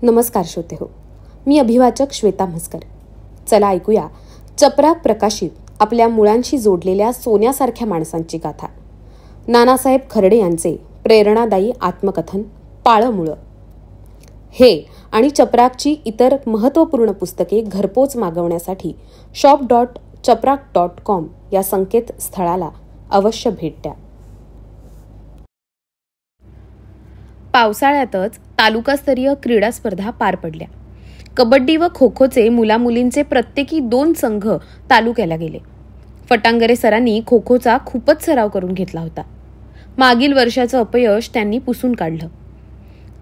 नमस्कार श्रोते हो, मी अभिवाचक श्वेता म्हसकर. चला ऐकूया चपराक प्रकाशित आपल्या मुळांशी जोडलेल्या सोन्यासारख्या माणसांची गाथा. नानासाहेब खर्डे यांचे प्रेरणादायी आत्मकथन पाळं मुळं. हे आणि चपराकची इतर महत्त्वपूर्ण पुस्तके घरपोच मागवण्यासाठी shop.chaprak.com या संकेतस्थळाला अवश्य भेट द्या. पावसाळ्यातच तालुकास्तरीय क्रीडा स्पर्धा पार पडल्या. कबड्डी व खो खोचे मुलामुलींचे प्रत्येकी 2 संघ तालुक्याला गेले. फटांगरे सरांनी खो खोचा खूपच सराव करून घेतला होता. मागील वर्षाचं अपयश त्यांनी पुसून काढलं.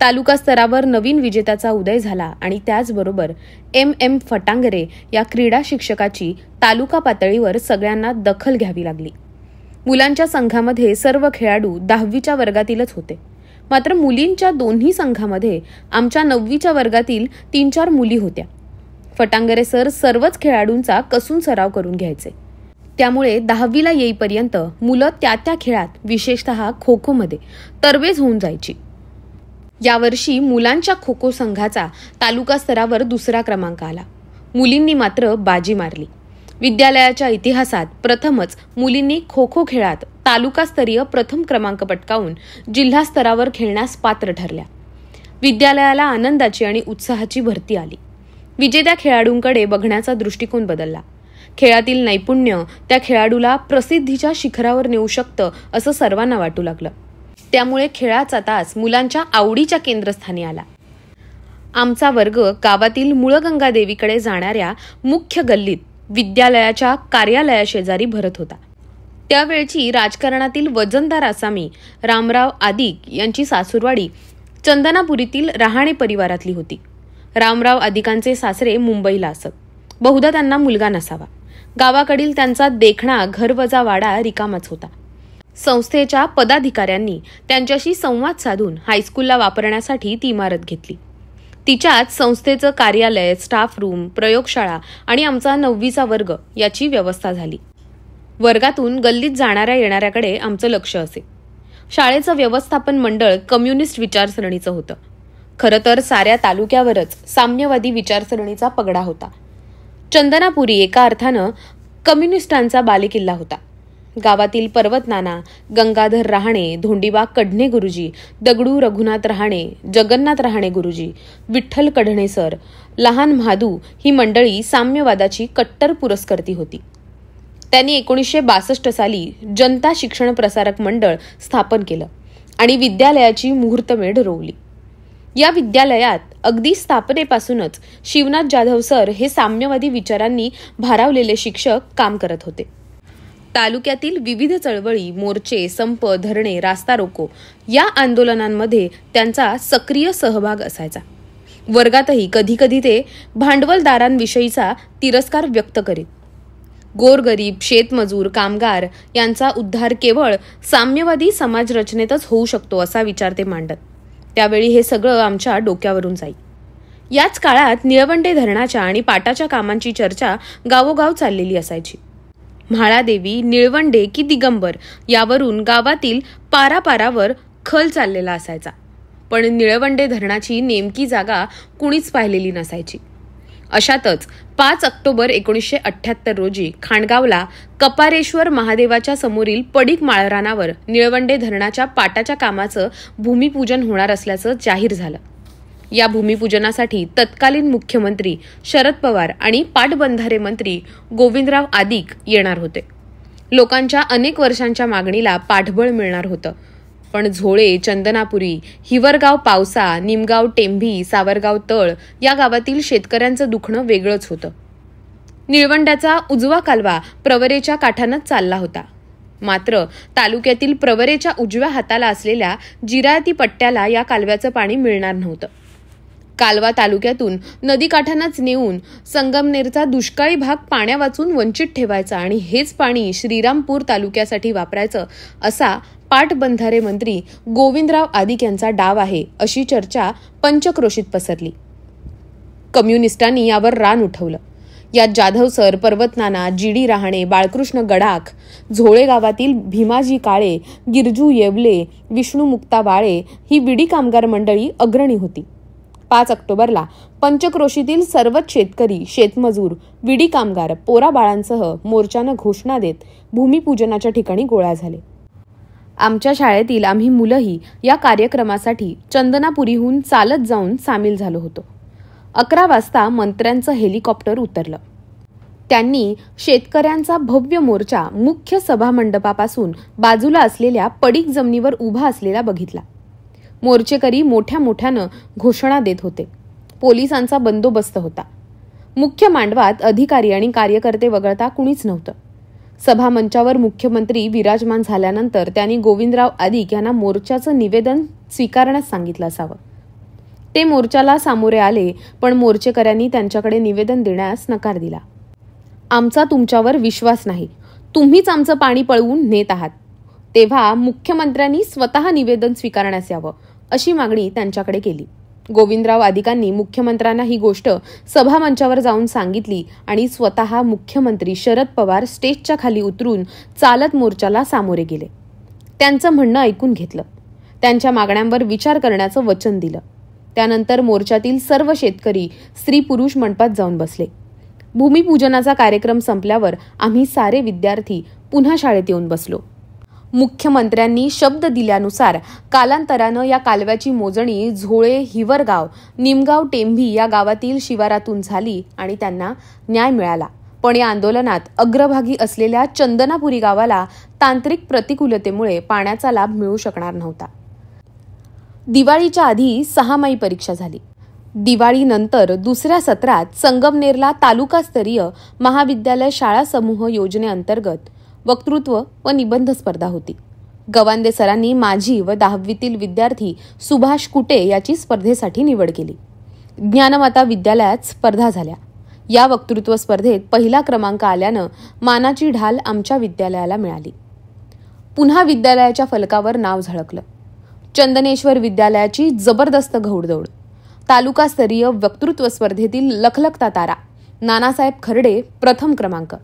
तालुका स्तरावर नवीन विजेत्याचा उदय झाला आणि त्याचबरोबर M फटांगरे या क्रीडा शिक्षकाची तालुका पातळीवर सगळ्यांना दखल घ्यावी लागली. मुलांच्या संघामध्ये सर्व खेळाडू 10वीच्या वर्गातीलच होते. मात्र मुलींच्या दोन्ही संघामध्ये आमच्या 9वीच्या वर्गातील 3-4 मुली होत्या. फटांगरे सर सर्वच खेळाडूंचा कसून सराव करून घ्यायचे. त्यामुळे 10वीला येईपर्यंत मुलं त्या खेळात विशेषतः खो खोमध्ये तरबेज होऊन जायची. यावर्षी मुलांच्या खो खो संघाचा तालुका स्तरावर 2रा क्रमांक आला. मुलींनी मात्र बाजी मारली. विद्यालयाच्या इतिहासात प्रथमच मुलींनी खो खो खेळात तालुकास्तरीय प्रथम क्रमांक पटकावून जिल्हा स्तरावर खेळण्यास पात्र ठरल्या. विद्यालयाला आनंदाची आणि उत्साहाची भरती आली. विजेत्या खेळाडूंकडे बघण्याचा दृष्टिकोन बदलला. खेळातील नैपुण्य त्या खेळाडूला प्रसिद्धीच्या शिखरावर नेऊ शकतं असं सर्वांना वाटू लागलं. त्यामुळे खेळाचा तास मुलांच्या आवडीच्या केंद्रस्थानी आला. आमचा वर्ग गावातील मुळगंगा देवीकडे जाणाऱ्या मुख्य गल्लीत विद्यालयाच्या कार्यालयाशेजारी भरत होता. त्यावेळची राजकारणातील वजनदार आसामी रामराव आदिक यांची सासूरवाडी चंदनापुरीतील रहाणे परिवारातली होती. रामराव आदिकांचे सासरे मुंबईला असत. बहुधा त्यांना मुलगा नसावा. गावाकडील त्यांचा देखणा घरवजा वाडा रिकामाच होता. संस्थेच्या पदाधिकाऱ्यांनी त्यांच्याशी संवाद साधून हायस्कूलला वापरण्यासाठी ती इमारत घेतली. तिच्यात संस्थेचं कार्यालय, स्टाफ रूम, प्रयोगशाळा आणि आमचा 9वीचा वर्ग याची व्यवस्था झाली. वर्गातून गल्लीत जाणाऱ्या येणाऱ्याकडे आमचं लक्ष असे. शाळेचं व्यवस्थापन मंडळ कम्युनिस्ट विचारसरणीचं होतं. खरं तर साऱ्या तालुक्यावरच साम्यवादी विचारसरणीचा पगडा होता. चंदनापुरी एका अर्थानं कम्युनिस्टांचा बालेकिल्ला होता. गावातील पर्वतनाना, गंगाधर रहाणे, धोंडीबा कढणे गुरुजी, दगडू रघुनाथ रहाणे, जगन्नाथ रहाणे गुरुजी, विठ्ठल कढणे सर, लहान म्हादू ही मंडळी साम्यवादाची कट्टर पुरस्कर्ती होती. त्यांनी 1962 साली जनता शिक्षण प्रसारक मंडळ स्थापन केलं आणि विद्यालयाची मुहूर्तमेढ रोवली. या विद्यालयात अगदी स्थापनेपासूनच शिवनाथ जाधव सर हे साम्यवादी विचारांनी भारावलेले शिक्षक काम करत होते. तालुक्यातील विविध चळवळी, मोर्चे, संप, धरणे, रास्ता रोको या आंदोलनांमध्ये त्यांचा सक्रिय सहभाग असायचा. वर्गातही कधीकधी ते भांडवलदारांविषयीचा तिरस्कार व्यक्त करीत. गोरगरीब, शेतमजूर, कामगार यांचा उद्धार केवळ साम्यवादी समाजरचनेतच होऊ शकतो असा विचार ते मांडत. त्यावेळी हे सगळं आमच्या डोक्यावरून जाई. याच काळात निळवंडे धरणाच्या आणि पाटाच्या कामांची चर्चा गावोगाव चाललेली असायची. म्हाळादेवी, निळवंडे की दिगंबर यावरून गावातील पारापारावर खल चाललेला असायचा. पण निळवंडे धरणाची नेमकी जागा कुणीच पाहिलेली नसायची. अशातच 5 ऑक्टोबर 1978 रोजी खांडगावला कपारेश्वर महादेवाच्या समोरील पडीक माळरानावर निळवंडे धरणाच्या पाटाच्या कामाचं भूमिपूजन होणार असल्याचं जाहीर झालं. या भूमिपूजनासाठी तत्कालीन मुख्यमंत्री शरद पवार आणि पाटबंधारे मंत्री गोविंदराव आदिक येणार होते. लोकांच्या अनेक वर्षांच्या मागणीला पाठबळ मिळणार होतं. पण झोळे, चंदनापुरी, हिवरगाव पावसा, निमगाव टेंभी, सावरगाव तळ या गावातील शेतकऱ्यांचं दुखणं वेगळंच होतं. निळवंड्याचा उजवा कालवा प्रवरेच्या काठानंच चालला होता. मात्र तालुक्यातील प्रवरेच्या उजव्या हाताला असलेल्या जिरायती पट्ट्याला या कालव्याचं पाणी मिळणार नव्हतं. कालवा तालुक्यातून नदीकाठानंच नेऊन संगमनेरचा दुष्काळी भाग पाण्यावाचून वंचित ठेवायचा आणि हेच पाणी श्रीरामपूर तालुक्यासाठी वापरायचं असा पाटबंधारे मंत्री गोविंदराव आदिक यांचा डाव आहे अशी चर्चा पंचक्रोशीत पसरली. कम्युनिस्टांनी यावर रान उठवलं. यात जाधव सर, पर्वतनाना, GD रहाणे, बाळकृष्ण गडाख, झोळे गावातील भीमाजी काळे, गिरजू येवले, विष्णू मुक्ता बाळे ही विडी कामगार मंडळी अग्रणी होती. 5 ऑक्टोबरला पंचक्रोशीतील सर्वच शेतकरी, शेतमजूर, विडी कामगार, पोरा बाळांसह मोर्चानं घोषणा देत भूमिपूजनाच्या ठिकाणी गोळा झाले. आमच्या शाळेतील आम्ही मुलंही या कार्यक्रमासाठी चंदनापुरीहून चालत जाऊन सामील झालो होतो. 11 वाजता मंत्र्यांचं हेलिकॉप्टर उतरलं. त्यांनी शेतकऱ्यांचा भव्य मोर्चा मुख्य सभामंडपापासून बाजूला असलेल्या पडीक जमिनीवर उभा असलेला बघितला. मोर्चेकरी मोठ्या मोठ्यानं घोषणा देत होते. पोलिसांचा बंदोबस्त होता. मुख्य मांडवात अधिकारी आणि कार्यकर्ते वगळता कुणीच नव्हतं. सभामंचावर मुख्यमंत्री विराजमान झाल्यानंतर त्यांनी गोविंदराव आदिक यांना मोर्चाचं निवेदन स्वीकारण्यास सांगितलं असावं. ते मोर्चाला सामोरे आले, पण मोर्चेकऱ्यांनी त्यांच्याकडे निवेदन देण्यास नकार दिला. आमचा तुमच्यावर विश्वास नाही, तुम्हीच आमचं पाणी पळवून नेत आहात. तेव्हा मुख्यमंत्र्यांनी स्वतः निवेदन स्वीकारण्यास यावं अशी मागणी त्यांच्याकडे केली. गोविंदराव आदिकांनी मुख्यमंत्र्यांना ही गोष्ट सभामंचावर जाऊन सांगितली आणि स्वतः मुख्यमंत्री शरद पवार स्टेजच्या खाली उतरून चालत मोर्चाला सामोरे गेले. त्यांचं म्हणणं ऐकून घेतलं. त्यांच्या मागण्यांवर विचार करण्याचं वचन दिलं. त्यानंतर मोर्चातील सर्व शेतकरी, स्त्री पुरुष मंडपात जाऊन बसले. भूमिपूजनाचा कार्यक्रम संपल्यावर आम्ही सारे विद्यार्थी पुन्हा शाळेत येऊन बसलो. मुख्यमंत्र्यांनी शब्द दिल्यानुसार कालांतरानं या कालव्याची मोजणी झोळे, हिवरगाव, निमगाव, टेंभी या गावातील शिवारातून झाली आणि त्यांना न्याय मिळाला. पण या आंदोलनात अग्रभागी असलेल्या चंदनापुरी गावाला तांत्रिक प्रतिकूलतेमुळे पाण्याचा लाभ मिळू शकणार नव्हता. दिवाळीच्या आधी 6 माई परीक्षा झाली. दिवाळीनंतर दुसऱ्या सत्रात संगमनेरला तालुकास्तरीय महाविद्यालय शाळा समूह योजनेअंतर्गत वक्तृत्व व निबंध स्पर्धा होती. गवांदे सरांनी माझी व 10वीतील विद्यार्थी सुभाष कुटे याची स्पर्धेसाठी निवड केली. ज्ञानमाता विद्यालयात स्पर्धा झाल्या. या वक्तृत्व स्पर्धेत पहिला क्रमांक आल्यानं मानाची ढाल आमच्या विद्यालयाला मिळाली. पुन्हा विद्यालयाच्या फलकावर नाव झळकलं. चंदनेश्वर विद्यालयाची जबरदस्त घौडदौड. तालुकास्तरीय वक्तृत्व स्पर्धेतील लखलखता तारा नानासाहेब खर्डे प्रथम क्रमांक.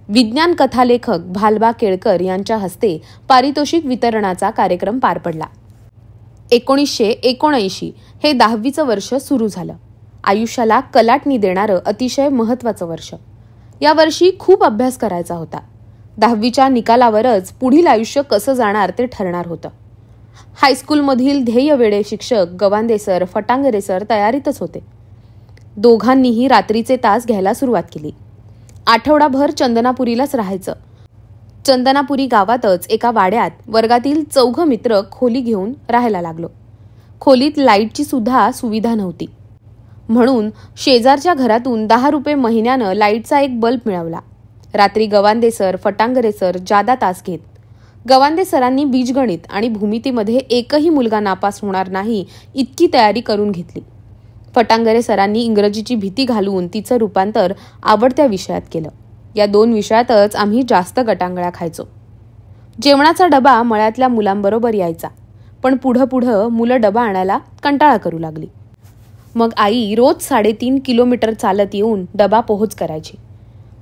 विज्ञान कथालेखक भालबा केळकर यांच्या हस्ते पारितोषिक वितरणाचा कार्यक्रम पार पडला. 1979 हे 10वीचं वर्ष सुरू झालं. आयुष्याला कलाटणी देणारं अतिशय महत्त्वाचं वर्ष. या वर्षी खूप अभ्यास करायचा होता. 10वीच्या निकालावरच पुढील आयुष्य कसं जाणार ते ठरणार होतं. हायस्कूलमधील ध्येयवेडे शिक्षक गवांदे सर, फटांगरे सर तयारीतच होते. दोघांनीही रात्रीचे तास घ्यायला सुरुवात केली. आठवडाभर चंदनापुरीलाच राहायचं. चंदनापुरी गावातच एका वाड्यात वर्गातील 4 मित्र खोली घेऊन राहायला लागलो. खोलीत लाईटची सुद्धा सुविधा नव्हती. म्हणून शेजारच्या घरातून 10 रुपये महिन्यानं लाईटचा एक बल्ब मिळवला. रात्री गवांदे सर, फटांगरे सर जादा तास घेत. गवांदे सरांनी बीजगणित आणि भूमितीमध्ये एकही मुलगा नापास होणार नाही इतकी तयारी करून घेतली. फटांगरे सरांनी इंग्रजीची भीती घालून तिचं रूपांतर आवडत्या विषयात केलं. या 2 विषयातच आम्ही जास्त गटांगळ्या खायचो. जेवणाचा डबा मळ्यातल्या मुलांबरोबर यायचा. पण पुढं मुलं डबा आणायला कंटाळा करू लागली. मग आई रोज 3.5 किलोमीटर चालत येऊन डबा पोहोच करायची.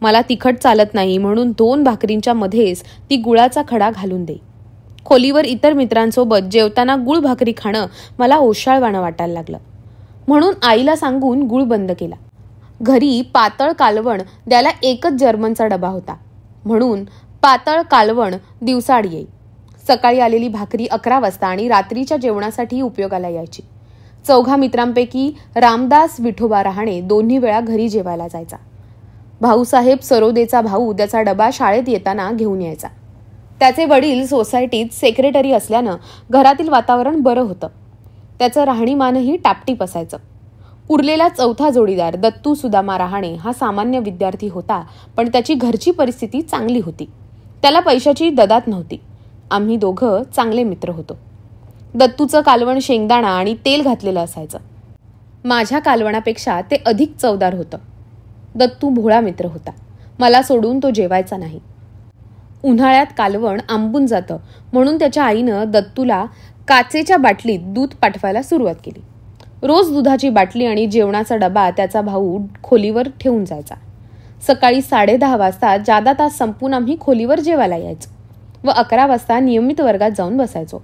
मला तिखट चालत नाही म्हणून 2 भाकरींच्या मध्येच ती गुळाचा खडा घालून देई. खोलीवर इतर मित्रांसोबत जेवताना गुळ भाकरी खाणं मला ओशाळवाणं वाटायला लागलं. म्हणून आईला सांगून गुळ बंद केला. घरी पातळ कालवण द्यायला एकच जर्मनचा डबा होता. म्हणून पातळ कालवण दिवसाआड येई. सकाळी आलेली भाकरी 11 वाजता आणि रात्रीच्या जेवणासाठी उपयोगाला यायची. 4 मित्रांपैकी रामदास विठोबा रहाणे 2 वेळा घरी जेवायला जायचा. भाऊसाहेब सरोदेचा भाऊ त्याचा डबा शाळेत येताना घेऊन यायचा. त्याचे वडील सोसायटीत सेक्रेटरी असल्यानं घरातील वातावरण बरं होतं. त्याचं राहणीमानही टापटीप असायचं. उरलेला 4था जोडीदार दत्तू सुदामा रहाणे हा सामान्य विद्यार्थी होता, पण त्याची घरची परिस्थिती चांगली होती. त्याला पैशाची ददात नव्हती. आम्ही दोघं चांगले मित्र होतो. दत्तूचं कालवण शेंगदाणा आणि तेल घातलेलं असायचं. माझ्या कालवणापेक्षा ते अधिक चवदार होतं. दत्तू भोळा मित्र होता. मला सोडून तो जेवायचा नाही. उन्हाळ्यात कालवण आंबून जातं म्हणून त्याच्या आईनं दत्तूला काचेच्या बाटलीत दूध पाठवायला सुरुवात केली. रोज दुधाची बाटली आणि जेवणाचा डबा त्याचा भाऊ खोलीवर ठेवून जायचा. सकाळी 10:30 वाजता जादा तास संपून आम्ही खोलीवर जेवायला यायचो व 11 वाजता नियमित वर्गात जाऊन बसायचो.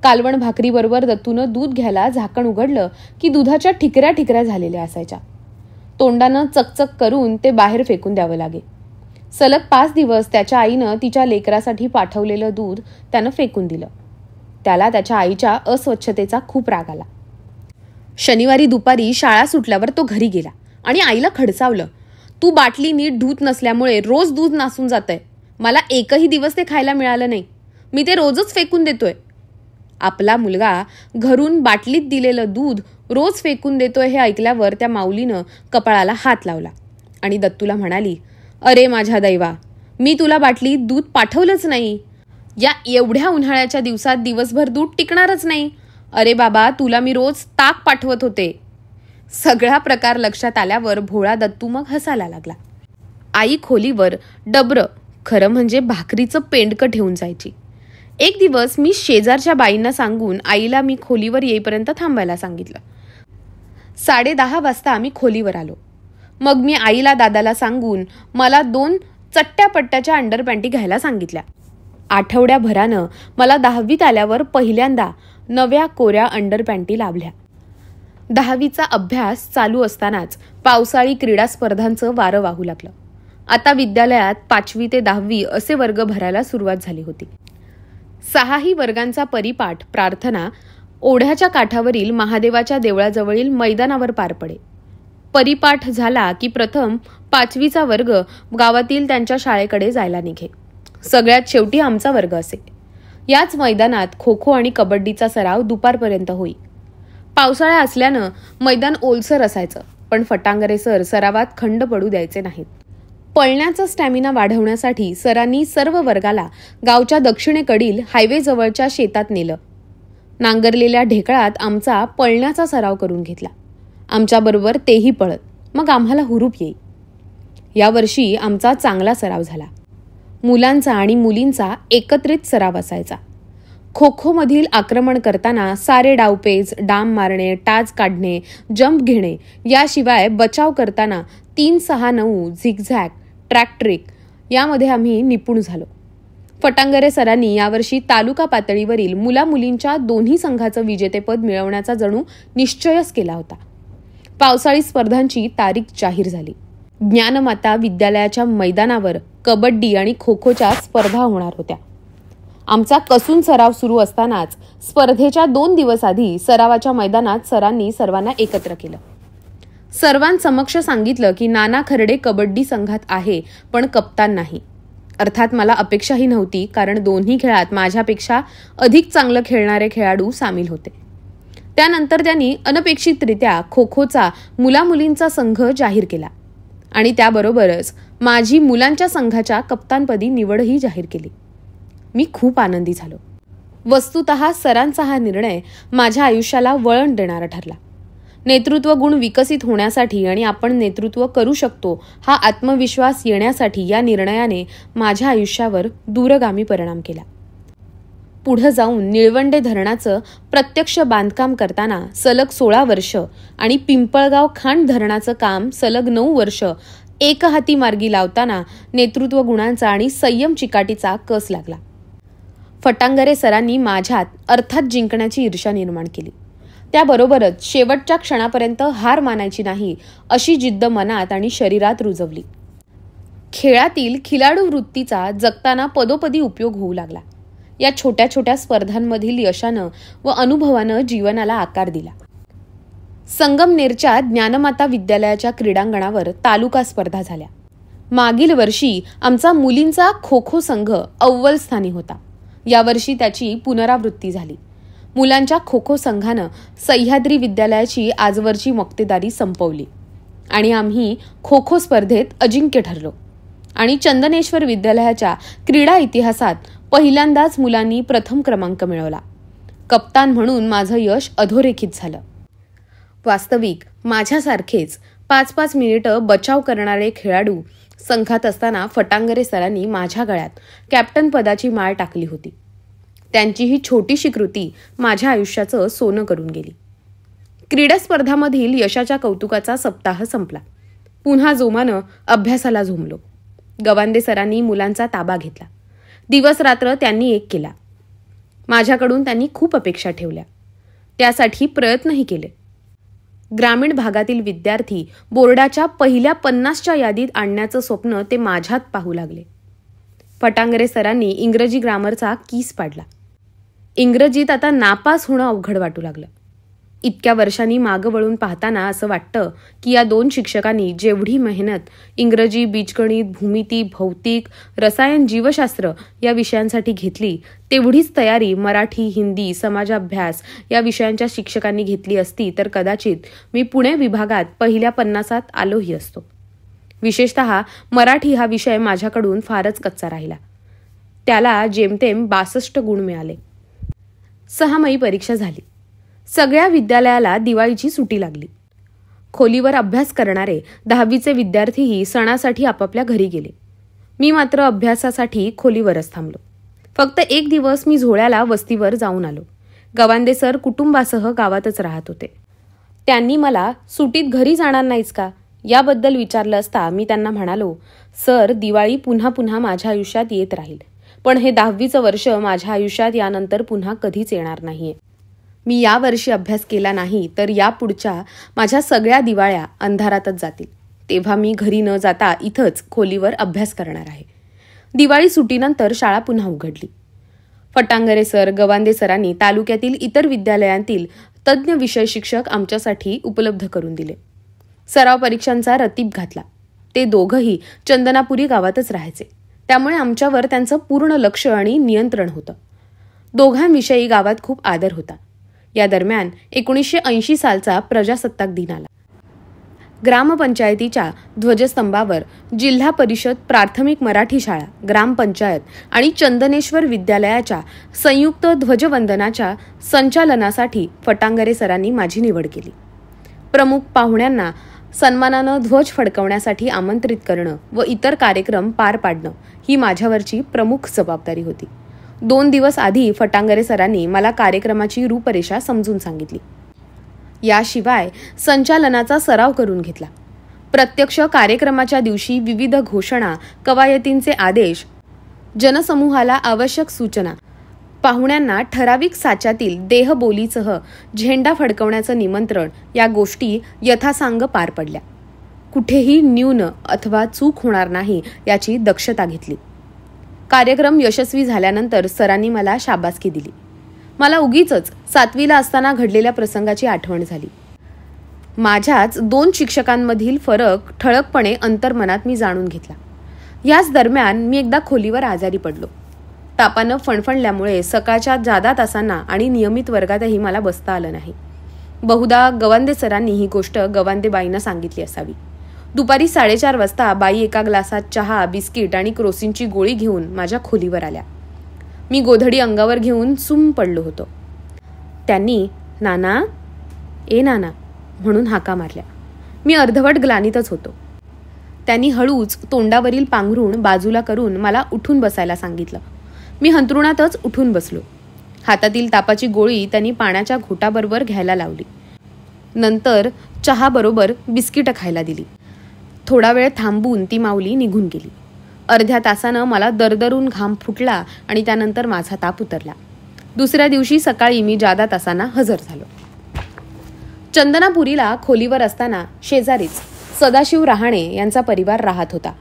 कालवण भाकरीबरोबर दत्तूनं दूध घ्यायला झाकण उघडलं की दुधाच्या ठिकऱ्या ठिकऱ्या झालेल्या असायच्या. तोंडानं चकचक करून ते बाहेर फेकून द्यावं लागे. सलग 5 दिवस त्याच्या आईनं तिच्या लेकरासाठी पाठवलेलं दूध त्यानं फेकून दिलं. त्याला त्याच्या आईच्या अस्वच्छतेचा खूप राग आला. शनिवारी दुपारी शाळा सुटल्यावर तो घरी गेला आणि आईला खडसावलं, तू बाटली नीट धूत नसल्यामुळे रोज दूध नासून जातंय. मला एकही दिवस ते खायला मिळालं नाही. मी ते रोजच फेकून देतोय. आपला मुलगा घरून बाटलीत दिलेलं दूध रोज फेकून देतोय हे ऐकल्यावर त्या माऊलीनं कपाळाला हात लावला आणि दत्तूला म्हणाली, अरे माझ्या दैवा, मी तुला बाटलीत दूध पाठवलंच नाही. या एवढ्या उन्हाळ्याच्या दिवसात दिवसभर दूध टिकणारच नाही. अरे बाबा, तुला मी रोज ताक पाठवत होते. सगळा प्रकार लक्षात आल्यावर भोळा दत्तू मग हसायला लागला. आई खोलीवर डबरं, खरं म्हणजे भाकरीचं पेंडकं ठेवून जायची. एक दिवस मी शेजारच्या बाईंना सांगून आईला मी खोलीवर येईपर्यंत थांबायला सांगितलं. 10:30 वाजता आम्ही खोलीवर आलो. मग मी आईला दादाला सांगून मला 2 चट्ट्या पट्ट्याच्या अंडरपॅन्टी घ्यायला सांगितल्या. आठवड्याभरानं मला 10वीत आल्यावर पहिल्यांदा नव्या कोऱ्या अंडरपॅन्टी लाभल्या. 10वीचा अभ्यास चालू असतानाच पावसाळी क्रीडा स्पर्धांचं वारं वाहू लागलं. आता विद्यालयात 5वी ते 10वी असे वर्ग भरायला सुरुवात झाली होती. 6ही वर्गांचा परिपाठ प्रार्थना ओढ्याच्या काठावरील महादेवाच्या देवळाजवळील मैदानावर पार पडे. परिपाठ झाला की प्रथम 5वीचा वर्ग गावातील त्यांच्या शाळेकडे जायला निघे. सगळ्यात शेवटी आमचा वर्ग असे. याच मैदानात खो खो आणि कबड्डीचा सराव दुपारपर्यंत होई. पावसाळा असल्यानं मैदान ओलसर असायचं, पण फटांगरे सर सरावात खंड पडू द्यायचे नाहीत. पळण्याचा स्टॅमिना वाढवण्यासाठी सरांनी सर्व वर्गाला गावच्या दक्षिणेकडील हायवेजवळच्या शेतात नेलं. नांगरलेल्या ढेकळात आमचा पळण्याचा सराव करून घेतला. आमच्याबरोबर तेही पळत, मग आम्हाला हुरूप येई. यावर्षी आमचा चांगला सराव झाला. मुलांचा आणि मुलींचा एकत्रित सराव असायचा. खो खोमधील आक्रमण करताना सारे डावपेच, डाम मारणे, टाच काढणे, जंप घेणे, याशिवाय बचाव करताना 3-6-9, झिगझॅग, ट्रॅक ट्रिक यामध्ये आम्ही निपुण झालो. फटांगरे सरांनी यावर्षी तालुका पातळीवरील मुला-मुलींच्या दोन्ही संघाचं विजेतेपद मिळवण्याचा जणू निश्चयच केला होता. पावसाळी स्पर्धांची तारीख जाहीर झाली. ज्ञानमाता विद्यालयाच्या मैदानावर कबड्डी आणि खो खोच्या स्पर्धा होणार होत्या. आमचा कसून सराव सुरू असतानाच स्पर्धेच्या 2 दिवस आधी सरावाच्या मैदानात सरांनी सर्वांना एकत्र केलं. सर्वांसमक्ष सांगितलं की नाना खर्डे कबड्डी संघात आहे, पण कप्तान नाही. अर्थात मला अपेक्षाही नव्हती, कारण दोन्ही खेळात माझ्यापेक्षा अधिक चांगलं खेळणारे खेळाडू सामील होते. त्यानंतर त्यांनी अनपेक्षितरित्या खो खोचा मुला-मुलींचा संघ जाहीर केला आणि त्याबरोबरच माझी मुलांच्या संघाच्या कप्तानपदी निवडही जाहीर केली. मी खूप आनंदी झालो. वस्तुतः सरांचा हा निर्णय माझ्या आयुष्याला वळण देणारा ठरला. नेतृत्व गुण विकसित होण्यासाठी आणि आपण नेतृत्व करू शकतो हा आत्मविश्वास येण्यासाठी या निर्णयाने माझ्या आयुष्यावर दूरगामी परिणाम केला. पुढे जाऊन निळवंडे धरणाचं प्रत्यक्ष बांधकाम करताना सलग 16 वर्ष आणि पिंपळगाव खांड धरणाचं काम सलग 9 वर्ष एकहाती मार्गी लावताना नेतृत्व गुणांचा आणि संयम चिकाटीचा कस लागला. फटांगरे सरांनी माझ्यात अर्थात जिंकण्याची ईर्ष्या निर्माण केली. त्याबरोबरच शेवटच्या क्षणापर्यंत हार मानायची नाही अशी जिद्द मनात आणि शरीरात रुजवली. खेळातील खिलाडू वृत्तीचा जगताना पदोपदी उपयोग होऊ लागला. या छोट्या छोट्या स्पर्धांमधील यशानं व अनुभवानं जीवनाला आकार दिला. संगमनेरच्या ज्ञानमाता विद्यालयाच्या क्रीडांगणावर तालुका स्पर्धा झाल्या. मागील वर्षी आमचा मुलींचा खो खो संघ अव्वल स्थानी होता. यावर्षी त्याची पुनरावृत्ती झाली. मुलांच्या खो खो संघानं सह्याद्री विद्यालयाची आजवरची मक्तेदारी संपवली आणि आम्ही खो खो स्पर्धेत अजिंक्य ठरलो आणि चंदनेश्वर विद्यालयाच्या क्रीडा इतिहासात पहिल्यांदाच मुलांनी प्रथम क्रमांक मिळवला. कप्तान म्हणून माझं यश अधोरेखित झालं. वास्तविक माझ्यासारखेच 5-5 मिनिटं बचाव करणारे खेळाडू संघात असताना फटांगरे सरांनी माझ्या गळ्यात कॅप्टन पदाची माळ टाकली होती. त्यांची ही छोटीशी कृती माझ्या आयुष्याचं सोनं करून गेली. क्रीडा स्पर्धामधील यशाच्या कौतुकाचा सप्ताह संपला. पुन्हा जोमानं अभ्यासाला झोमलो. गवांदे सरांनी मुलांचा ताबा घेतला. दिवस रात्र त्यांनी एक केला. माझ्याकडून त्यांनी खूप अपेक्षा ठेवल्या, त्यासाठी प्रयत्नही केले. ग्रामीण भागातील विद्यार्थी बोर्डाच्या पहिल्या 50च्या यादीत आणण्याचं स्वप्न ते माझ्यात पाहू लागले. फटांगरे सरांनी इंग्रजी ग्रामरचा कीस पाडला. इंग्रजीत आता नापास होणं अवघड वाटू लागलं. इतक्या वर्षांनी मागं वळून पाहताना असं वाटतं की या 2 शिक्षकांनी जेवढी मेहनत इंग्रजी, बीजगणित, भूमिती, भौतिक, रसायन, जीवशास्त्र या विषयांसाठी घेतली, तेवढीच तयारी मराठी, हिंदी, समाजाभ्यास या विषयांच्या शिक्षकांनी घेतली असती तर कदाचित मी पुणे विभागात पहिल्या 50त आलोही असतो. विशेषतः मराठी हा विषय माझ्याकडून फारच कच्चा राहिला. त्याला जेमतेम 62 गुण मिळाले. 6 मई परीक्षा झाली. सगळ्या विद्यालयाला दिवाळीची सुट्टी लागली. खोलीवर अभ्यास करणारे 10वीचे विद्यार्थीही सणासाठी आपापल्या घरी गेले. मी मात्र अभ्यासासाठी खोलीवरच थांबलो. फक्त एक दिवस मी झोळ्याला वस्तीवर जाऊन आलो. गवांदे सर कुटुंबासह गावातच राहत होते. त्यांनी मला सुट्टीत घरी जाणार नाहीस का याबद्दल विचारलं असता मी त्यांना म्हणालो, सर, दिवाळी पुन्हा पुन्हा माझ्या आयुष्यात येत राहील, पण हे 10वीचं वर्ष माझ्या आयुष्यात यानंतर पुन्हा कधीच येणार नाहीये. मी यावर्षी अभ्यास केला नाही तर यापुढच्या माझ्या सगळ्या दिवाळ्या अंधारातच जातील. तेव्हा मी घरी न जाता इथंच खोलीवर अभ्यास करणार आहे. दिवाळी सुट्टीनंतर शाळा पुन्हा उघडली. फटांगरे सर, गवांदे सरांनी तालुक्यातील इतर विद्यालयांतील तज्ज्ञ विषय शिक्षक आमच्यासाठी उपलब्ध करून दिले. सराव परीक्षांचा रतीब घातला. ते दोघंही चंदनापुरी गावातच राहायचे, त्यामुळे आमच्यावर त्यांचं पूर्ण लक्ष आणि नियंत्रण होतं. दोघांविषयी गावात खूप आदर होता. या दरम्यान 1980 सालचा प्रजासत्ताक दिन आला. ग्रामपंचायतीच्या ध्वजस्तंभावर जिल्हा परिषद प्राथमिक मराठी शाळा, ग्रामपंचायत आणि चंदनेश्वर विद्यालयाच्या संयुक्त ध्वजवंदनाच्या संचालनासाठी फटांगरे सरांनी माझी निवड केली. प्रमुख पाहुण्यांना सन्मानानं ध्वज फडकवण्यासाठी आमंत्रित करणं व इतर कार्यक्रम पार पाडणं ही माझ्यावरची प्रमुख जबाबदारी होती. 2 दिवस आधी फटांगरे सरांनी मला कार्यक्रमाची रूपरेषा समजून सांगितली. याशिवाय संचालनाचा सराव करून घेतला. प्रत्यक्ष कार्यक्रमाच्या दिवशी विविध घोषणा, कवायतींचे आदेश, जनसमूहाला आवश्यक सूचना, पाहुण्यांना ठराविक साच्यातील देहबोलीसह झेंडा फडकवण्याचं निमंत्रण या गोष्टी यथासांग पार पडल्या. कुठेही न्यून अथवा चूक होणार नाही याची दक्षता घेतली. कार्यक्रम यशस्वी झाल्यानंतर सरांनी मला शाबासकी दिली. मला उगीचच 7वीला असताना घडलेल्या प्रसंगाची आठवण झाली. माझ्याच 2 शिक्षकांमधील फरक ठळकपणे अंतर्मनात मी जाणून घेतला. याच दरम्यान मी एकदा खोलीवर आजारी पडलो. तापानं फणफणल्यामुळे सकाळच्या जादा तासांना आणि नियमित वर्गातही मला बसता आलं नाही. बहुधा गवांदे सरांनी ही गोष्ट गवांदेबाईंना सांगितली असावी. दुपारी 4:30 वाजता बाई एका ग्लासात चहा, बिस्किट आणि क्रोसिनची गोळी घेऊन माझ्या खोलीवर आल्या. मी गोधडी अंगावर घेऊन सुम पडलो होतो. त्यांनी नाना, ए नाना म्हणून हाका मारल्या. मी अर्धवट ग्लानीतच होतो. त्यांनी हळूच तोंडावरील पांघरूण बाजूला करून मला उठून बसायला सांगितलं. मी हंतरुणातच उठून बसलो. हातातील तापाची गोळी त्यांनी पाण्याच्या घोटाबरोबर घ्यायला लावली. नंतर चहाबरोबर बिस्किटं खायला दिली. थोडा वेळ थांबून ती माऊली निघून गेली. अर्ध्या तासानं मला दरदरून घाम फुटला आणि त्यानंतर माझा ताप उतरला. दुसऱ्या दिवशी सकाळी मी जादा तासांना हजर झालो. चंदनापुरीला खोलीवर असताना शेजारीच सदाशिव रहाणे यांचा परिवार राहत होता.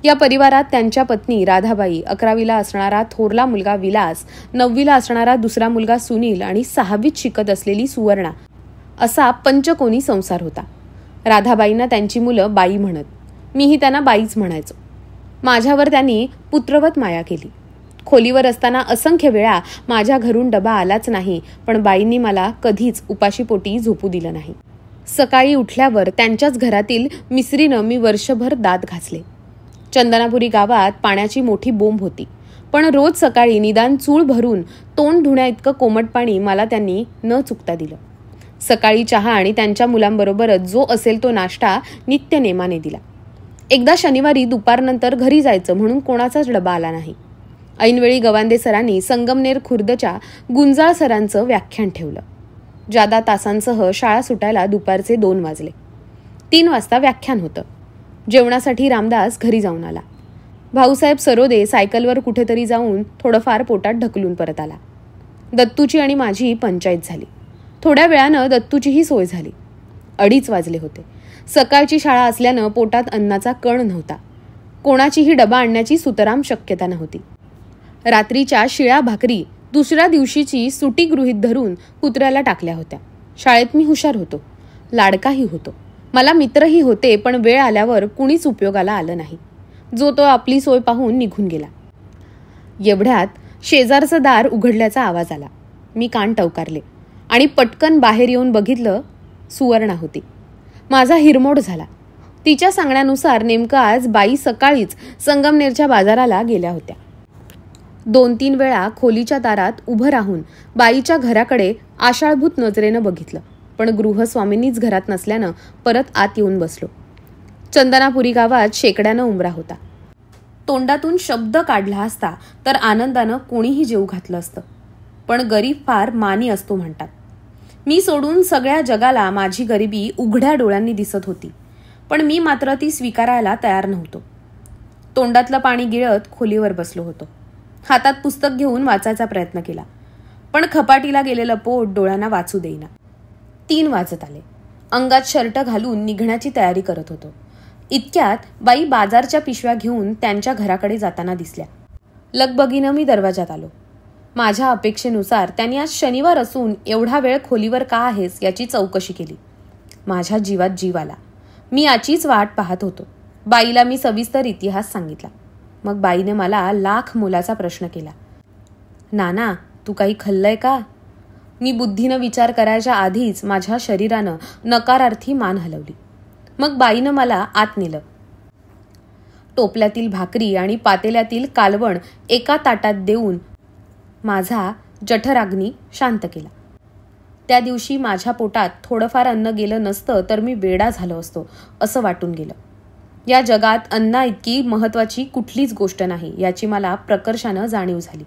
या परिवारात त्यांच्या पत्नी राधाबाई, 11वीला असणारा थोरला मुलगा विलास, 9वीला असणारा दुसरा मुलगा सुनील आणि 6वीत शिकत असलेली सुवर्णा असा पंचकोनी संसार होता. राधाबाईंना त्यांची मुलं बाई म्हणत. मीही त्यांना बाईच म्हणायचो. माझ्यावर त्यांनी पुत्रवत माया केली. खोलीवर असताना असंख्य वेळा माझ्या घरून डबा आलाच नाही, पण बाईंनी मला कधीच उपाशीपोटी झोपू दिलं नाही. सकाळी उठल्यावर त्यांच्याच घरातील मिसरीनं मी वर्षभर दात घासले. चंदनापुरी गावात पाण्याची मोठी बोंब होती, पण रोज सकाळी निदान चूळ भरून तोंड धुण्या इतकं कोमट पाणी मला त्यांनी न चुकता दिलं. सकाळी चहा आणि त्यांच्या मुलांबरोबरच जो असेल तो नाश्ता नित्यनेमाने दिला. एकदा शनिवारी दुपारनंतर घरी जायचं म्हणून कोणाचाच डबा आला नाही. ऐनवेळी गवांदे सरांनी संगमनेर खुर्दच्या गुंजाळ सरांचं व्याख्यान ठेवलं. जादा तासांसह शाळा सुटायला दुपारचे 2 वाजले. 3 वाजता व्याख्यान होतं. जेवणासाठी रामदास घरी जाऊन आला. भाऊसाहेब सरोदे सायकलवर कुठेतरी जाऊन थोडंफार पोटात ढकलून परत आला. दत्तूची आणि माझी पंचायत झाली. थोड्या वेळानं दत्तूचीही सोय झाली. 2:30 वाजले होते. सकाळची शाळा असल्यानं पोटात अन्नाचा कण नव्हता. कोणाचीही डबा आणण्याची सुतराम शक्यता नव्हती. रात्रीच्या शिळ्या भाकरी दुसऱ्या दिवशीची सुटी गृहीत धरून कुत्र्याला टाकल्या होत्या. शाळेत मी हुशार होतो, लाडकाही होतो. मला मित्रही होते, पण वेळ आल्यावर कुणीच उपयोगाला आलं नाही. जो तो आपली सोय पाहून निघून गेला. एवढ्यात शेजारचं दार उघडल्याचा आवाज आला. मी कान टवकारले आणि पटकन बाहेर येऊन बघितलं. सुवर्णा होती. माझा हिरमोड झाला. तिच्या सांगण्यानुसार नेमकं आज बाई सकाळीच संगमनेरच्या बाजाराला गेल्या होत्या. 2-3 वेळा खोलीच्या दारात उभं राहून बाईच्या घराकडे आशाळभूत नजरेनं बघितलं, पण गृहस्वामींनीच घरात नसल्यानं परत आत येऊन बसलो. चंदनापुरी गावात शेकड्यानं उंबरा होता. तोंडातून शब्द काढला असता तर आनंदानं कोणीही जेव घातलं असतं, पण गरीब फार मानी असतो म्हणतात. मी सोडून सगळ्या जगाला माझी गरिबी उघड्या डोळ्यांनी दिसत होती, पण मी मात्र ती स्वीकारायला तयार नव्हतो. तोंडातलं पाणी गिळत खोलीवर बसलो होतो. हातात पुस्तक घेऊन वाचायचा प्रयत्न केला, पण खपाटीला गेलेलं पोट डोळ्यांना वाचू देईना. 3 वाजत आले. अंगात शर्ट घालून निघण्याची तयारी करत होतो. इतक्यात बाई बाजारच्या पिशव्या घेऊन त्यांच्या घराकडे जाताना दिसल्या. लगबगीनं मी दरवाजात आलो. माझ्या अपेक्षेनुसार त्यांनी आज शनिवार असून एवढा वेळ खोलीवर का आहेस याची चौकशी केली. माझ्या जीवात जीव आला. मी याचीच वाट पाहत होतो. बाईला मी सविस्तर इतिहास सांगितला. मग बाईने मला लाख मोलाचा प्रश्न केला. नाना, तू काही खाल्लंय का? मी बुद्धीनं विचार करायच्या आधीच माझ्या शरीरानं नकारार्थी मान हलवली. मग बाईनं मला आत नेलं. टोपल्यातील भाकरी आणि पातेल्यातील कालवण एका ताटात देऊन माझा जठराग्नी शांत केला. त्या दिवशी माझ्या पोटात थोडंफार अन्न गेलं नसतं तर मी वेडा झालो असतो असं वाटून गेलं. या जगात अन्ना इतकी महत्वाची कुठलीच गोष्ट नाही याची मला प्रकर्षानं जाणीव झाली.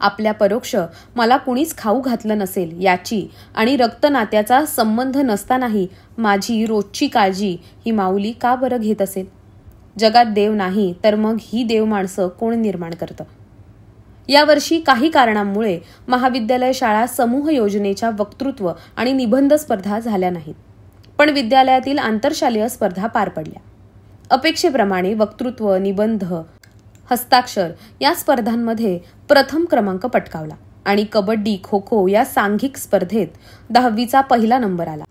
आपल्या परोक्ष मला कुणीच खाऊ घातलं नसेल याची आणि रक्तनात्याचा संबंध नसतानाही माझी रोजची काळजी ही माऊली का बरं घेत असेल? जगात देव नाही तर मग ही देव माणसं कोण निर्माण करतं? यावर्षी काही कारणांमुळे महाविद्यालय शाळा समूह योजनेच्या वक्तृत्व आणि निबंध स्पर्धा झाल्या नाहीत, पण विद्यालयातील आंतरशालेय स्पर्धा पार पडल्या. अपेक्षेप्रमाणे वक्तृत्व, निबंध, हस्ताक्षर या स्पर्धांमध्ये प्रथम क्रमांक पटकावला आणि कबड्डी, खो खो या सांघिक स्पर्धेत 10वीचा पहिला नंबर आला.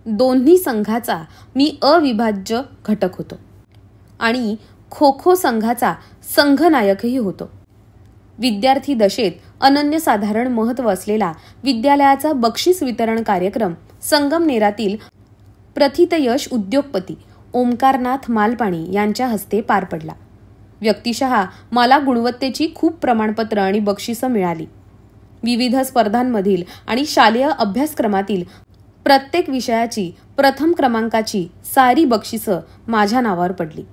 दोन्ही संघाचा मी अविभाज्य घटक होतो आणि खो खो संघाचा संघनायकही होतो. विद्यार्थी दशेत अनन्यसाधारण महत्त्व असलेला विद्यालयाचा बक्षीस वितरण कार्यक्रम संगमनेरातील प्रथितयश उद्योगपती ओमकारनाथ मालपाणी यांच्या हस्ते पार पडला. व्यक्तिशः मला गुणवत्तेची खूप प्रमाणपत्र आणि बक्षिसं मिळाली. विविध स्पर्धांमधील आणि शालेय अभ्यासक्रमातील प्रत्येक विषयाची प्रथम क्रमांकाची सारी बक्षिसं माझ्या नावावर पडली.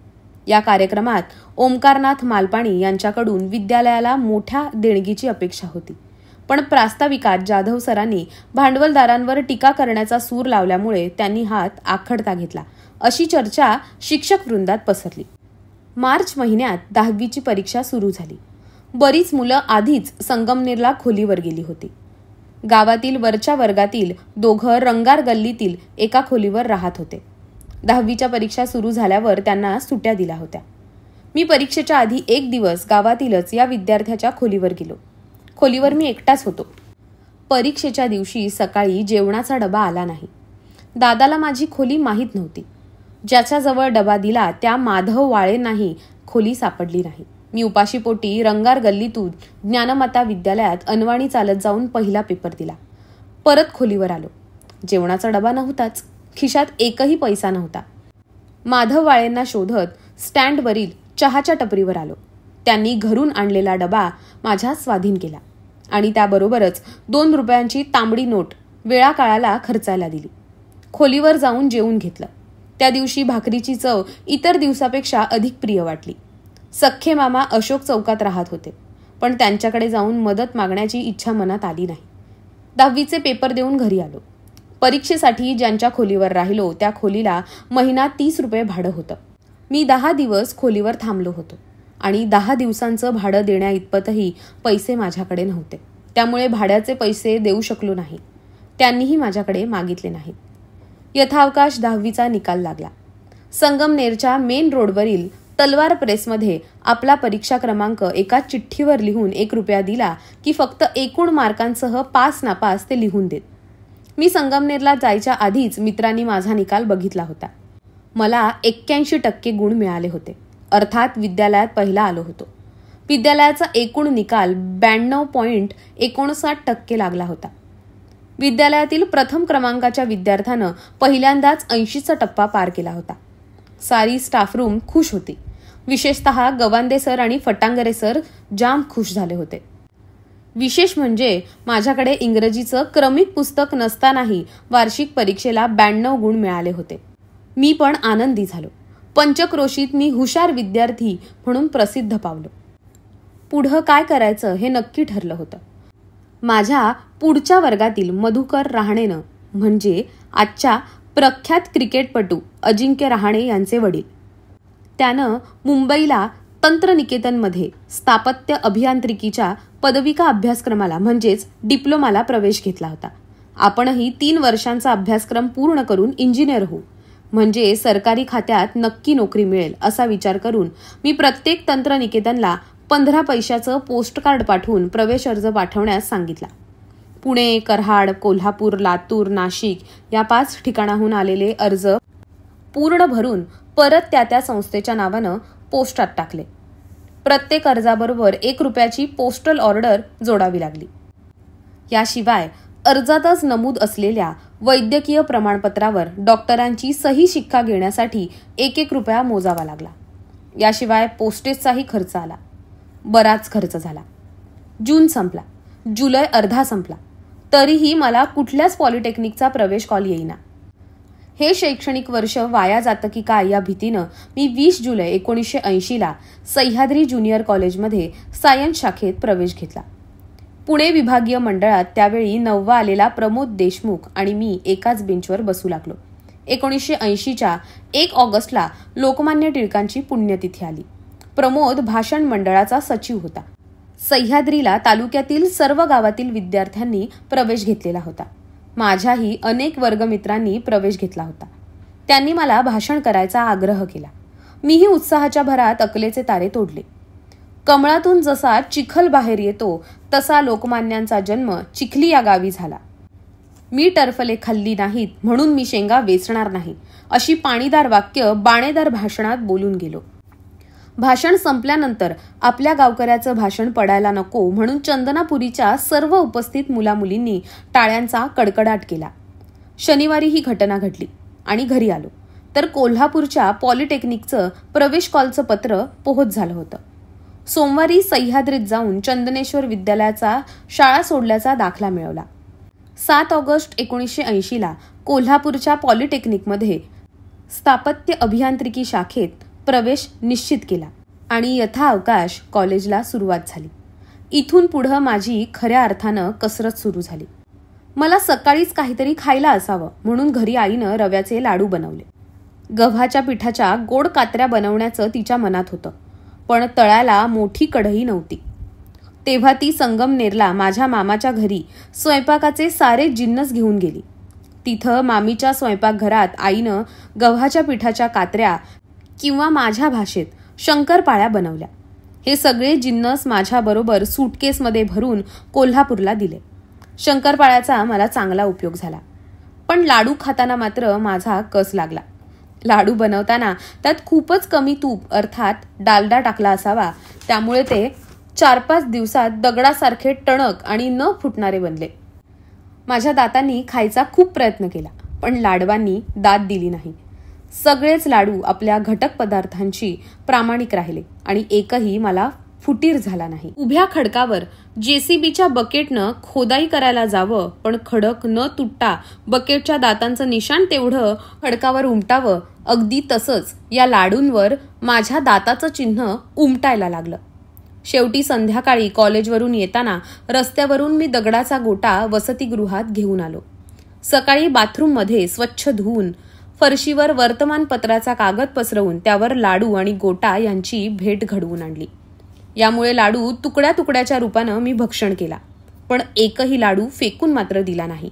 या कार्यक्रमात ओमकारनाथ मालपाणी यांच्याकडून विद्यालयाला मोठ्या देणगीची अपेक्षा होती, पण प्रास्ताविकात जाधव सरांनी भांडवलदारांवर टीका करण्याचा सूर लावल्यामुळे त्यांनी हात आखडता घेतला अशी चर्चा शिक्षक वृंदात पसरली. मार्च महिन्यात 10वीची परीक्षा सुरू झाली. बरीच मुलं आधीच संगमनेरला खोलीवर गेली होती. गावातील वरच्या वर्गातील 2 रंगार गल्लीतील एका खोलीवर राहत होते. 10वीच्या परीक्षा सुरू झाल्यावर त्यांना सुट्ट्या दिल्या होत्या. मी परीक्षेच्या आधी 1 दिवस गावातीलच या विद्यार्थ्याच्या खोलीवर गेलो. खोलीवर मी एकटाच होतो. परीक्षेच्या दिवशी सकाळी जेवणाचा डबा आला नाही. दादाला माझी खोली माहीत नव्हती. ज्याच्याजवळ डबा दिला त्या माधव वाळेंनाही खोली सापडली नाही. मी उपाशीपोटी रंगार गल्लीतून ज्ञानमाता विद्यालयात अनवाणी चालत जाऊन पहिला पेपर दिला. परत खोलीवर आलो. जेवणाचा डबा नव्हताच. खिशात एकही पैसा नव्हता. माधव वाळेंना शोधत स्टँडवरील चहाच्या टपरीवर आलो. त्यांनी घरून आणलेला डबा माझ्या स्वाधीन केला आणि त्याबरोबरच 2 रुपयांची तांबडी नोट वेळा काळाला खर्चायला दिली. खोलीवर जाऊन जेवून घेतलं. त्या दिवशी भाकरीची चव इतर दिवसापेक्षा अधिक प्रिय वाटली. सख्खे मामा अशोक चौकात राहत होते, पण त्यांच्याकडे जाऊन मदत मागण्याची इच्छा मनात आली नाही. 10वीचे पेपर देऊन घरी आलो. परीक्षेसाठी ज्यांच्या खोलीवर राहिलो त्या खोलीला महिना 30 रुपये भाडं होतं. मी 10 दिवस खोलीवर थांबलो होतो आणि 10 दिवसांचं भाडं देण्या इतपतही पैसे माझ्याकडे नव्हते. त्यामुळे भाड्याचे पैसे देऊ शकलो नाही. त्यांनीही माझ्याकडे मागितले नाहीत. यथावकाश 10वीचा निकाल लागला. संगमनेरच्या मेन रोडवरील तलवार प्रेसमध्ये आपला परीक्षा क्रमांक एका चिठ्ठीवर लिहून 1 रुपया दिला की फक्त एकूण मार्कांसह पास नापास ते लिहून देत. मी संगमनेरला जायच्या आधीच मित्रांनी माझा निकाल बघितला होता. मला 81% गुण मिळाले होते. अर्थात विद्यालयात पहिला आलो होतो. विद्यालयाचा एकूण निकाल 92.59% लागला होता. विद्यालयातील प्रथम क्रमांकाच्या विद्यार्थ्यानं पहिल्यांदाच 80चा टप्पा पार केला होता. सारी स्टाफ रूम खुश होती. विशेषतः गवांदे सर आणि फटांगरे सर जाम खुश झाले होते. विशेष म्हणजे माझ्याकडे इंग्रजीचं क्रमिक पुस्तक नसतानाही वार्षिक परीक्षेला 92 गुण मिळाले होते. मी पण आनंदी झालो. पंचक्रोशीत मी हुशार विद्यार्थी म्हणून प्रसिद्ध पावलो. पुढं काय करायचं हे नक्की ठरलं होतं. माझ्या पुढच्या वर्गातील मधुकर रहाणेनं म्हणजे आजच्या प्रख्यात क्रिकेटपटू अजिंक्य रहाणे यांचे वडील, त्यानं मुंबईला तंत्रनिकेतनमध्ये स्थापत्य अभियांत्रिकीच्या पदविका अभ्यासक्रमाला म्हणजेच डिप्लोमाला प्रवेश घेतला होता. आपणही 3 वर्षांचा अभ्यासक्रम पूर्ण करून इंजिनियर होऊ म्हणजे सरकारी खात्यात नक्की नोकरी मिळेल असा विचार करून मी प्रत्येक तंत्रनिकेतनला 15 पैशाचं पोस्टकार्ड पाठवून प्रवेश अर्ज पाठवण्यास सांगितला. पुणे, कराड, कोल्हापूर, लातूर, नाशिक या 5 ठिकाणाहून आलेले अर्ज पूर्ण भरून परत त्या संस्थेच्या नावानं पोस्टात टाकले. प्रत्येक अर्जाबरोबर 1 रुपयाची पोस्टल ऑर्डर जोडावी लागली. याशिवाय अर्जातच नमूद असलेल्या वैद्यकीय प्रमाणपत्रावर डॉक्टरांची सही शिक्का घेण्यासाठी 1 रुपया मोजावा लागला. याशिवाय पोस्टेजचाही खर्च आला. बराच खर्च झाला. जून संपला. जुलै अर्धा संपला. तरीही मला कुठल्याच पॉलिटेक्निकचा प्रवेश कॉल येईना. हे शैक्षणिक वर्ष वाया जातं की काय या भीतीनं मी 20 जुलै 1980ला सह्याद्री ज्युनियर कॉलेजमध्ये सायन्स शाखेत प्रवेश घेतला. पुणे विभागीय मंडळात त्यावेळी 9वा आलेला प्रमोद देशमुख आणि मी एकाच बेंचवर बसू लागलो. 1980च्या 1 ऑगस्टला लोकमान्य टिळकांची पुण्यतिथी आली. प्रमोद भाषण मंडळाचा सचिव होता. सह्याद्रीला तालुक्यातील सर्व गावातील विद्यार्थ्यांनी प्रवेश घेतलेला होता. माझ्याही अनेक वर्गमित्रांनी प्रवेश घेतला होता. त्यांनी मला भाषण करायचा आग्रह केला. मीही उत्साहाच्या भरात अकलेचे तारे तोडले. कमळातून जसा चिखल बाहेर येतो तसा लोकमान्यांचा जन्म चिखली या गावी झाला. मी टरफले खाल्ली नाहीत म्हणून मी शेंगा वेचणार नाही अशी पाणीदार वाक्य बाणेदार भाषणात बोलून गेलो. भाषण संपल्यानंतर आपल्या गावकऱ्याचं भाषण पडायला नको म्हणून चंदनापुरीच्या सर्व उपस्थित मुलामुलींनी टाळ्यांचा कडकडाट केला. शनिवारी ही घटना घडली आणि घरी आलो तर कोल्हापूरच्या पॉलिटेक्निकचं प्रवेश कॉलचं पत्र पोहोच झालं होतं. सोमवारी सह्याद्रीत जाऊन चंदनेश्वर विद्यालयाचा शाळा सोडल्याचा दाखला मिळवला. 7 ऑगस्ट 1980ला कोल्हापूरच्या पॉलिटेक्निकमध्ये स्थापत्य अभियांत्रिकी शाखेत प्रवेश निश्चित केला आणि यथाअवकाश कॉलेजला सुरुवात झाली. इथून पुढं माझी खऱ्या अर्थानं कसरत सुरू झाली. मला सकाळीच काहीतरी खायला असावं म्हणून घरी आईनं रव्याचे लाडू बनवले. गव्हाच्या पिठाच्या गोड कात्र्या बनवण्याचं तिच्या मनात होतं, पण तळायला मोठी कढई नव्हती. तेव्हा ती संगमनेरला माझ्या मामाच्या घरी स्वयंपाकाचे सारे जिन्नस घेऊन गेली. तिथं मामीच्या स्वयंपाकघरात आईनं गव्हाच्या पिठाच्या कात्र्या किंवा माझ्या भाषेत शंकरपाळ्या बनवल्या. हे सगळे जिन्नस माझ्याबरोबर सूटकेसमध्ये भरून कोल्हापूरला दिले. शंकरपाळ्याचा मला चांगला उपयोग झाला, पण लाडू खाताना मात्र माझा कस लागला. लाडू बनवताना त्यात खूपच कमी तूप अर्थात डालडा टाकला असावा, त्यामुळे ते 4-5 दिवसात दगडासारखे टणक आणि न फुटणारे बनले. माझ्या दातांनी खायचा खूप प्रयत्न केला, पण लाडवांनी दाद दिली नाही. सगळेच लाडू आपल्या घटक पदार्थांची प्रामाणिक राहिले आणि एकही मला फुटीर झाला नाही. उभ्या खडकावर जेसीबीच्या बकेटनं खोदाई करायला जावं, पण खडक न तुटता बकेटच्या दातांचं निशाण तेवढं खडकावर उमटावं, अगदी तसंच या लाडूंवर माझ्या दाताचं चिन्ह उमटायला लागलं. शेवटी संध्याकाळी कॉलेजवरून येताना रस्त्यावरून मी दगडाचा गोटा वसतिगृहात घेऊन आलो. सकाळी बाथरूममध्ये स्वच्छ धुवून फरशीवर वर्तमानपत्राचा कागद पसरवून त्यावर लाडू आणि गोटा यांची भेट घडवून आणली. यामुळे लाडू तुकड्या तुकड्याच्या रूपानं मी भक्षण केला. पण एकही लाडू फेकून मात्र दिला नाही.